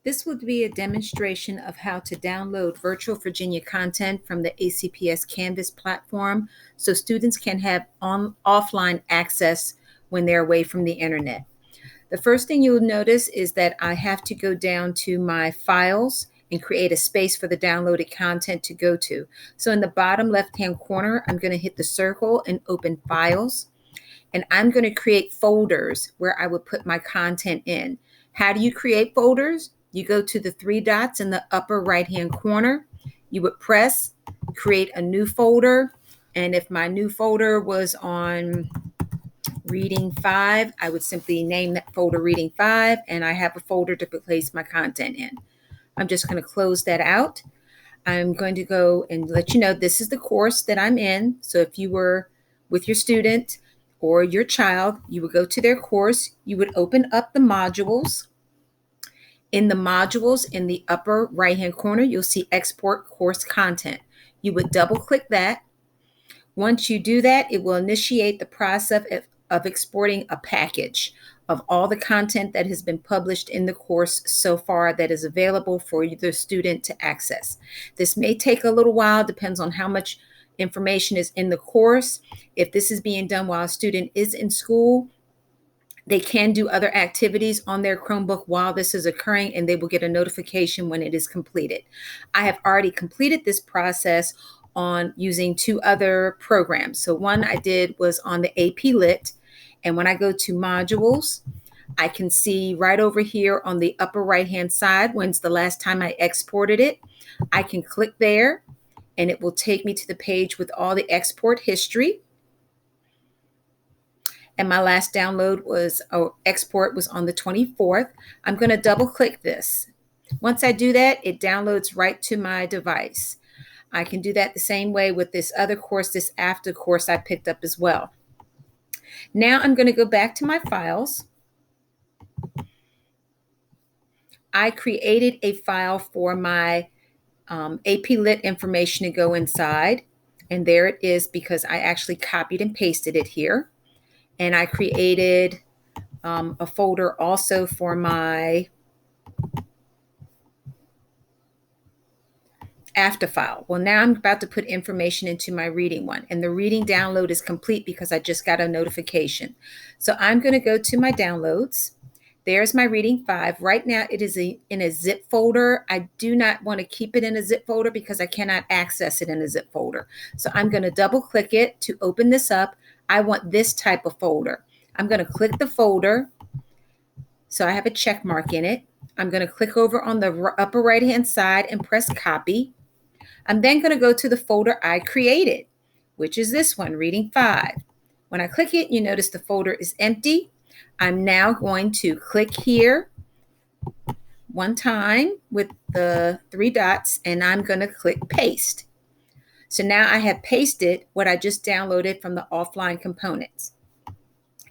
This would be a demonstration of how to download virtual Virginia content from the ACPS Canvas platform so students can have offline access when they're away from the internet. The first thing you'll notice is that I have to go down to my files and create a space for the downloaded content to go to. So in the bottom left-hand corner, I'm going to hit the circle and open files. And I'm going to create folders where I would put my content in. How do you create folders? You go to the three dots in the upper right-hand corner. You would press create a new folder. And if my new folder was on Reading 5, I would simply name that folder Reading 5, and I have a folder to place my content in. I'm just going to close that out. I'm going to go and let you know this is the course that I'm in. So if you were with your student or your child, you would go to their course, you would open up the modules. In the modules in the upper right-hand corner, you'll see export course content. You would double click that. Once you do that, it will initiate the process of exporting a package of all the content that has been published in the course so far that is available for the student to access. This may take a little while, depends on how much information is in the course. If this is being done while a student is in school, they can do other activities on their Chromebook while this is occurring, and they will get a notification when it is completed. I have already completed this process on using two other programs. So one I did was on the AP Lit, and when I go to modules, I can see right over here on the upper right-hand side when's the last time I exported it. I can click there, and it will take me to the page with all the export history. And my last download was, or export was on the 24th. I'm going to double click this. Once I do that, it downloads right to my device. I can do that the same way with this other course, this after course I picked up as well. Now I'm going to go back to my files. I created a file for my AP Lit information to go inside. And there it is because I actually copied and pasted it here. And I created a folder also for my after file. Well, now I'm about to put information into my reading one, and the reading download is complete because I just got a notification. So I'm going to go to my downloads. There's my Reading 5. Right now it is in a zip folder. I do not want to keep it in a zip folder because I cannot access it in a zip folder. So I'm going to double click it to open this up. I want this type of folder. I'm going to click the folder. So I have a check mark in it. I'm going to click over on the upper right-hand side and press copy. I'm then going to go to the folder I created, which is this one, Reading 5. When I click it, you notice the folder is empty. I'm now going to click here one time with the three dots, and I'm going to click paste. So now I have pasted what I just downloaded from the offline components.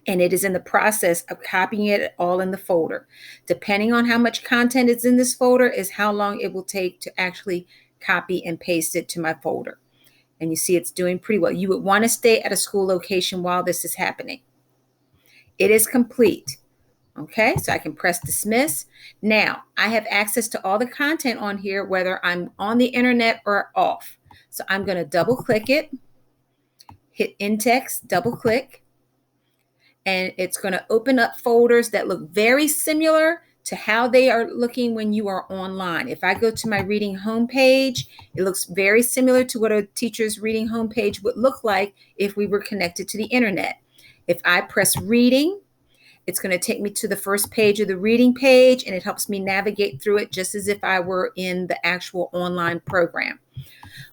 And it is in the process of copying it all in the folder. Depending on how much content is in this folder is how long it will take to actually copy and paste it to my folder. And you see it's doing pretty well. You would want to stay at a school location while this is happening. It is complete. Okay, so I can press dismiss. Now, I have access to all the content on here, whether I'm on the internet or off. So I'm going to double click it, hit index, double click, and it's going to open up folders that look very similar to how they are looking when you are online. If I go to my reading homepage, it looks very similar to what a teacher's reading homepage would look like if we were connected to the internet. If I press reading, it's going to take me to the first page of the reading page, and it helps me navigate through it just as if I were in the actual online program.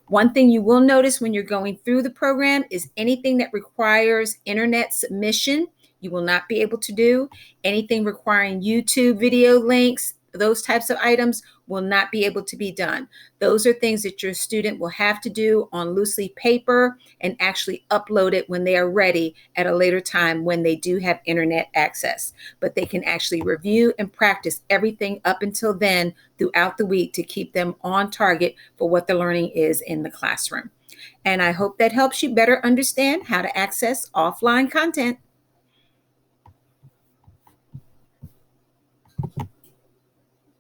One thing you will notice when you're going through the program is anything that requires internet submission, you will not be able to do. Anything requiring YouTube video links, those types of items will not be able to be done. Those are things that your student will have to do on loose leaf paper and actually upload it when they are ready at a later time when they do have internet access. But they can actually review and practice everything up until then throughout the week to keep them on target for what the learning is in the classroom. And I hope that helps you better understand how to access offline content.